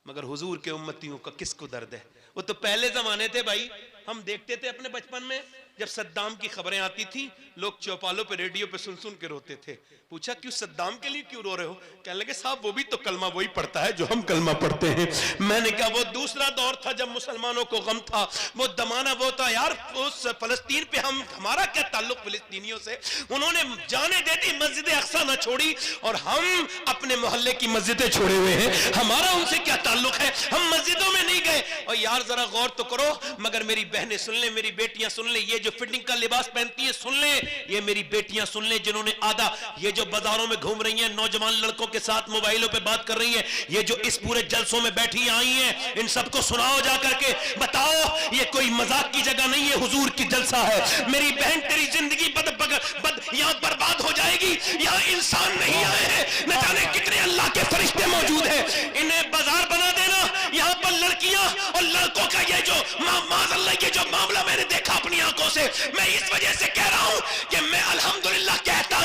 मगर हुजूर के उम्मतियों का किसको दर्द है? वो तो पहले जमाने थे भाई, हम देखते थे अपने बचपन में, जब सद्दाम की खबरें आती थी, लोग चौपालों पे रेडियो पे सुन सुन के रोते थे। पूछा क्यों, सद्दाम के लिए क्यों रो रहे हो? कहने लगे साहब वो भी तो कलमा वही पढ़ता है जो हम कलमा पढ़ते हैं। मैंने कहा वो दूसरा दौर था जब मुसलमानों को गम था, वो दमाना वो था यार। उस फलस्तीन पे हमारा क्या ताल्लुक फिलिस्तीनियों से? उन्होंने जाने दे दी, मस्जिद अक्सा ना छोड़ी, और हम अपने मोहल्ले की मस्जिदें छोड़े हुए हैं। हमारा उनसे क्या ताल्लुक है? हम मस्जिदों में नहीं गए। और यार जरा गौर तो करो, मगर मेरी बहनें सुन ले, मेरी बेटियां सुन ले, ये जो फिटिंग का लिबास पहनती है सुन ले, ये मेरी बेटियां सुन ले, जिन्होंने आधा, ये जो बाजारों में घूम रही हैं नौजवान लड़कों के साथ मोबाइलों पे बात कर रही हैं, ये जो इस पूरे जलसों में बैठी आई हैं, इन सबको सुनाओ जाकर के, बताओ ये कोई मजाक की जगह नहीं है, हुजूर की जलसा है। मेरी बहन तेरी जिंदगी यहाँ बर्बाद हो जाएगी। यहाँ इंसान नहीं आए हैं, न जाने कितने अल्लाह के फरिश्ते मौजूद हैं। इन्हें बाजार बना देना। यहाँ पर लड़कियां और लड़कों का ये जो माज़अल्लाह ये जो मामला मैंने देखा अपनी आंखों से, मैं इस वजह से कह रहा हूं कि मैं अल्हम्दुलिल्लाह कहता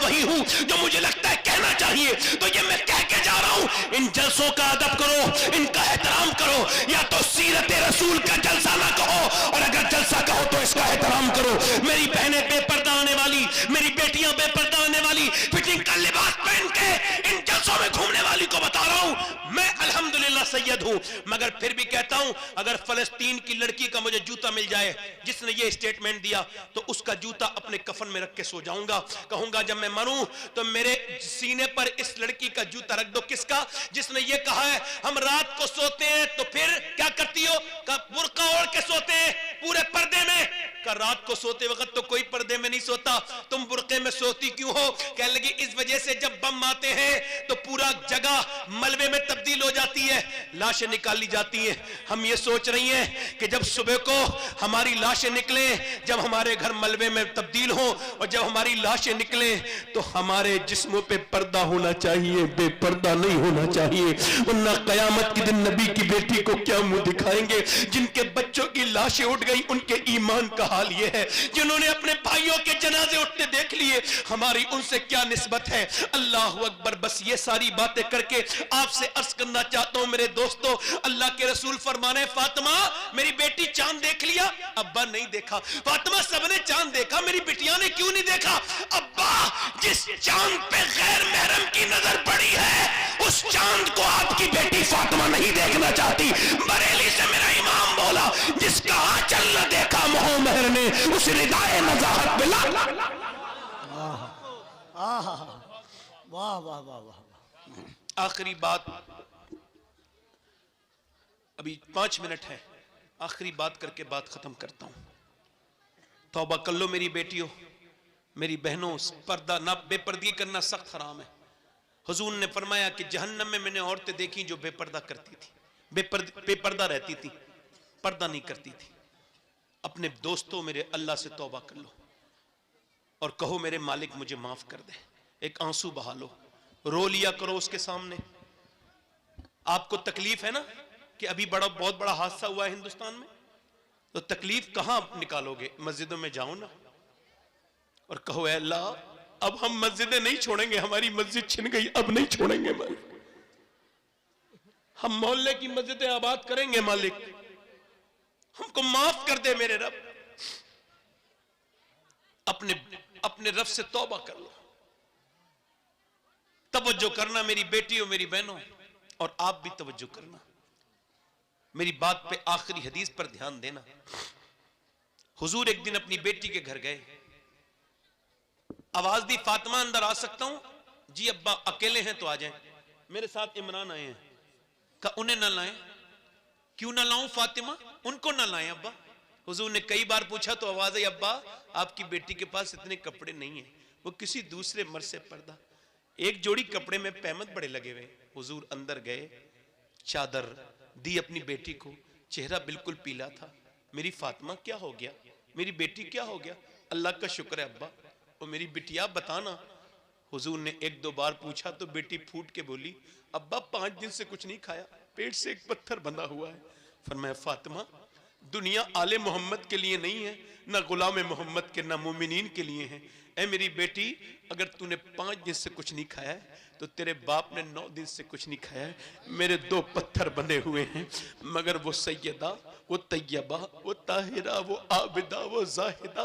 वही हूं जो मुझे लगता है कहना चाहिए। तो ये मैं कह के जा रहा हूं, इन जलसों का अदब करो, इनका एहतराम करो। या तो सीरत रसूल का जलसा ना कहो, और अगर जलसा कहो तो इसका एहतराम करो। मेरी बहनें बेपर्दा आने वाली, मेरी बेटियां बेपर्दा आने वाली, फिटिंग का लिबास पहन के इन जलसों में घूमने वाली को बता रहा हूं, मैं अल्हम्दुलिल्लाह सैयद हूं। मगर फिर भी कहता हूं, अगर फलस्तीन की लड़की का मुझे जूता मिल जाए जिसने ये स्टेटमेंट दिया, तो उसका जूता अपने कफन में रख के सो जाऊंगा। कहूंगा जब मैं मरूं तो मेरे सीने पर इस लड़की का जूता रख दो। किसका? जिसने ये कहा है हम रात को सोते हैं तो फिर क्या करती हो? बुर्का ओढ़ के सोते हैं पूरे पर्दे में। देखा रात को सोते वक्त तो कोई पर्दे में नहीं सोता, तुम बुर्के में सोती क्यों हो? कहने लगी इस वजह से जब बम आते हैं तो पूरा जगह मलबे में तब्दील हो जाती है, लाशें निकाली जाती हैं। हम ये सोच रही हैं कि जब सुबह को हमारी लाशें निकले, जब हमारे घर मलबे में तब्दील हो और जब हमारी लाशें निकले तो हमारे जिस्मों पे पर्दा होना चाहिए, बेपर्दा नहीं होना चाहिए, वरना कयामत के दिन नबी की बेटी को क्या मुंह दिखाएंगे? जिनके बच्चों की लाशें उठ गई उनके ईमान का हाल यह है, जिन्होंने अपने भाइयों के जनाजे उठते देख लिए, हमारी उनसे क्या निस्बत है? अल्लाह अकबर। बस ये सारी बातें करके आपसे अर्ज करना चाहता हूं मेरे दोस्तों, अल्लाह के रसूल फरमाने फातिमा मेरी बेटी चांद देख लिया? अब्बा नहीं देखा। फातिमा सबने चांद देखा, मेरी बिटिया ने क्यों नहीं देखा? अब्बा जिस चांद पे गैर महरम की नजर पड़ी है उस चांद को आपकी बेटी फातिमा नहीं देखना चाहती। बरेली से मेरा इमाम बोला जिसका आंचल न देखा मोह महर ने उस रिदाए नजाहत मिला। वाह वाह वाह वाह। आखिरी बात, अभी 5 मिनट है, आखिरी बात करके बात खत्म करता हूं। तौबा कर लो मेरी बेटियों, मेरी बहनों, पर्दा ना बेपर्दगी करना सख्त हराम है। हुजूर ने फरमाया कि जहन्नम में मैंने औरतें देखी जो बेपर्दा करती थी, बेपर्दा रहती थी, पर्दा नहीं करती थी। अपने दोस्तों मेरे अल्लाह से तौबा कर लो और कहो मेरे मालिक मुझे माफ कर दे। एक आंसू बहा लो, रो लिया करो उसके सामने। आपको तकलीफ है ना कि अभी बहुत बड़ा हादसा हुआ है हिंदुस्तान में, तो तकलीफ कहां निकालोगे? मस्जिदों में जाओ ना और कहो ऐ अल्लाह अब हम मस्जिदें नहीं छोड़ेंगे, हमारी मस्जिद छिन गई, अब नहीं छोड़ेंगे मालिक, हम मोहल्ले की मस्जिदें आबाद करेंगे मालिक, हमको माफ कर दे मेरे रब। अपने रब से तौबा कर लो। तवज्जो करना मेरी बेटियों मेरी बहनों, और आप भी तवज्जो करना। मेरी बात पे आखिरी हदीस पर ध्यान देना। हुजूर एक दिन अपनी बेटी के घर गए, आवाज दी फातिमा अंदर आ सकता हूं? जी अब्बा अकेले हैं तो आ जाएं। मेरे साथ इमरान आए हैं। कहा उन्हें ना लाएं। क्यों ना लाऊं फातिमा? उनको ना लाएं अब्बा। हुजूर ने कई बार पूछा तो आवाज आई अब्बा आपकी बेटी के पास इतने कपड़े नहीं है, वो किसी दूसरे मर्द से पर्दा, एक जोड़ी कपड़े में पैमत बड़े लगे हुए। हुजूर अंदर गए, चादर दी अपनी बेटी को, चेहरा बिल्कुल पीला था। मेरी फातिमा क्या हो गया, मेरी बेटी क्या हो गया? अल्लाह का शुक्र है अब्बा, और मेरी बिटिया बताना। हुजूर ने 1-2 बार पूछा तो बेटी फूट के बोली अब्बा 5 दिन से कुछ नहीं खाया, पेट से एक पत्थर बंधा हुआ है। फरमाया फातिमा दुनिया आले मोहम्मद के लिए नहीं है, ना गुलाम मोहम्मद के, ना मोमिनीन के लिए है। ऐ मेरी बेटी अगर तूने 5 दिन से कुछ नहीं खाया है तो तेरे बाप ने 9 दिन से कुछ नहीं खाया है। मेरे 2 पत्थर बंधे हुए हैं, मगर वो सैयदा, वो तैयबा, वो ताहिरा, वो आबिदा, वो जाहिदा,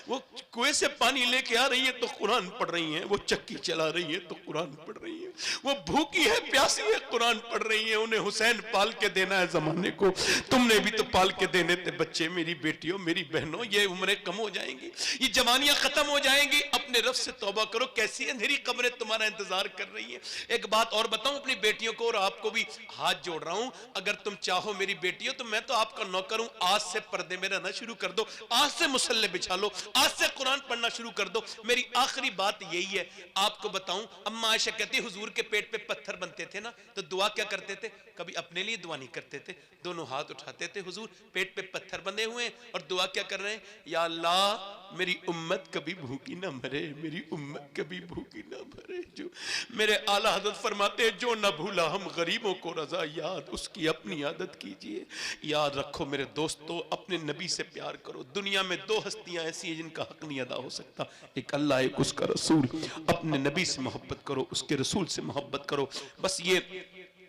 वो कुएं से पानी लेके आ रही है तो कुरान पढ़ रही है, वो चक्की चला रही है तो कुरान पढ़ रही है, वो भूखी है प्यासी है कुरान पढ़ रही है। उन्हें हुसैन पाल के देना है जमाने को, तुमने भी तो पाल के देने थे बच्चे। मेरी बेटियों मेरी बहनों, ये उम्रें कम हो जाएंगी, ये जवानियां खत्म हो जाएंगी। अपने रब से तौबा करो। कैसी अंधेरी कब्रें तुम्हारा इंतजार कर रही है। एक बात और बताऊं अपनी बेटियों को और आपको भी हाथ जोड़ रहा हूं, अगर तुम चाहो मेरी बेटियों तो मैं तो आपका नौकर हूं। आज से पर्दे में रहना शुरू कर दो, आज से मुसल्ले बिछा लो, आज से कुरान पढ़ना शुरू कर दो। मेरी आखिरी बात यही है, आपको बताऊं अम्मा आयशा कहती हुजूर के पेट पे पत्थर बनते थे ना तो दुआ क्या करते थे? कभी अपने लिए दुआ नहीं करते थे, दोनों हाथ उठाते थे, हुजूर पेट पे पत्थर बंधे हुए हैं और दुआ क्या कर रहे हैं? या अल्लाह मेरी उम्मत कभी भूखी ना मरे, मेरी उम्मत कभी भूखी ना मरे। जो मेरे आला हज़रत फरमाते हैं जो न भूला हम गरीबों को रजा याद, उसकी अपनी आदत कीजिए। याद रखो मेरे दोस्तों, अपने नबी से प्यार करो। दुनिया में 2 हस्तियां ऐसी हैं जिनका हक नहीं अदा हो सकता, एक अल्लाह एक उसका रसूल। अपने नबी से मोहब्बत करो, उसके रसूल से मोहब्बत करो। बस ये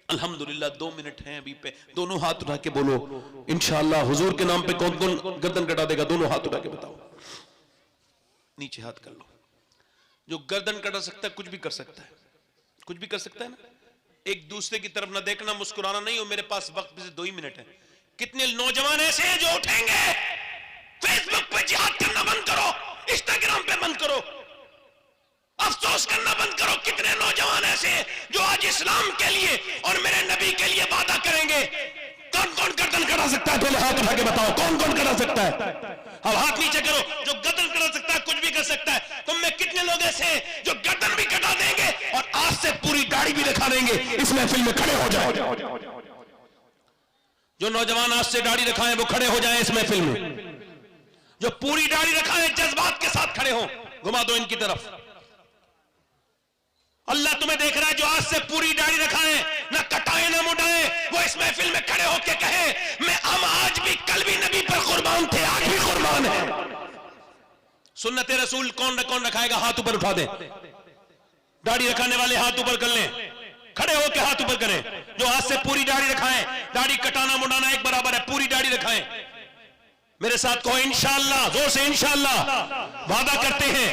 अल्हम्दुलिल्लाह 2 मिनट हैं अभी पे। दोनों हाथ उठा के बोलो इंशाअल्लाह हुजूर के नाम पे कौन कौन गर्दन कटा देगा? दोनों हाथ उठा के बताओ, नीचे हाथ कर लो। जो गर्दन कटा सकता है कुछ भी कर सकता है, कुछ भी कर सकता है ना। एक दूसरे की तरफ ना देखना, मुस्कुराना नहीं हो। मेरे पास वक्त से 2 ही मिनट है। कितने नौजवान ऐसे हैं जो उठेंगे, फेसबुक पे जिहाद करना बंद करो, इंस्टाग्राम पे बंद करो, अफसोस करना बंद करो। कितने नौजवान ऐसे हैं जो आज इस्लाम के लिए और मेरे नबी के लिए वादा करेंगे। कौन कौन करता गर्दन कटा सकता है? पहले हाथ उठा के बताओ कौन कौन कटा सकता है? अब हाथ नीचे करो। जो गर्दन कटा सकता है कुछ भी कर सकता है। तुम में कितने लोग ऐसे हैं जो गर्दन भी कटा देंगे और आज से पूरी दाढ़ी भी दिखा देंगे? इस महफिल में खड़े हो जाओ। जो नौजवान आज से दाढ़ी रखाएं वो खड़े हो जाएं इस महफिल में। जो पूरी दाढ़ी रखाएं जज्बात के साथ खड़े हो। घुमा दो इनकी तरफ। अल्लाह तुम्हें देख रहा है। जो आज से पूरी दाढ़ी रखाएं, ना कटाएं ना मुड़ाएं, वो इस महफिल में खड़े होके कहे मैं हम आज भी कल भी नबी पर कुर्बान थे, आज भी कुर्बान है। सुन्नत रसूल कौन कौन रखाएगा? हाथ ऊपर उठा दे। दाढ़ी रखाने वाले हाथ ऊपर कर लें, खड़े होके हाथ ऊपर करें। जो आज से पूरी दाढ़ी रखाएं, दाढ़ी कटाना मुड़ाना एक बराबर है, पूरी दाढ़ी रखाएं। मेरे साथ कहो इंशाअल्लाह, जोर से इंशाअल्लाह। वादा करते हैं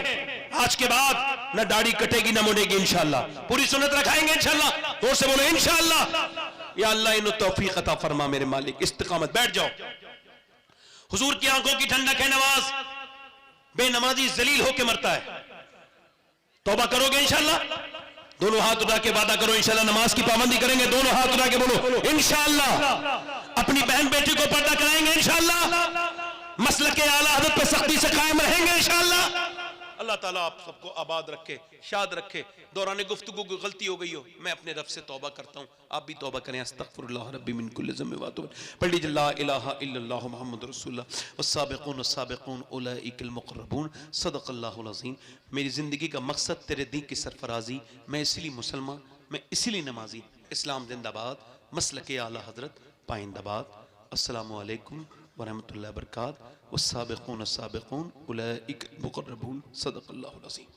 आज के बाद ना दाढ़ी कटेगी ना मुड़ेगी इंशाअल्लाह। पूरी सुन्नत रखाएंगे इंशाअल्लाह। जोर से बोलो इंशाअल्लाह। या अल्लाह इन्हें तौफीक अता फरमा मेरे मालिक। इस्तिकामत। बैठ जाओ। हुजूर की आंखों की ठंडक है नमाज। बेनमाजी जलील होके मरता है। तौबा करोगे इंशाअल्लाह? दोनों हाथ उठा के वादा करो इंशाअल्लाह नमाज की पाबंदी करेंगे। दोनों हाथ उठा के बोलो इंशाअल्लाह। अपनी बहन बेटी को पर्दा कराएंगे इंशाअल्लाह। मसलक आला हज़रत पे सख्ती से कायम रहेंगे इंशाअल्लाह। अल्लाह ताला आप सबको आबाद रखे, शाद रखे। दौरान गुफ्तगू की गलती हो गई हो, मैं अपने रब से तौबा करता हूँ, आप भी तौबा करें। अस्तगफिरुल्लाह रब्बी मिन कुल्लि ज़म्बिन व अतूबु इलैह। पढ़ लीजिए ला इलाहा इल्लल्लाह मुहम्मदुर रसूलुल्लाह वस्साबिक़ून अस्साबिक़ून उलाइकल मुक़र्रबून सदक़ल्लाहुल अज़ीम। मेरी ज़िंदगी का मकसद तेरे दीन की सरफराजी। मैं इसलिए मुसलमान, मैं इसलिए नमाजी। इस्लाम जिंदाबाद, मसलक आला हज़रत पाइंदाबाद। अस्सलामु अलैकुम व रहमतुल्लाहि व बरकातहू। वस्साबिक़ून अस्साबिक़ून उलाइकल मुक़र्रबून सदक़ल्लाहुल अज़ीम।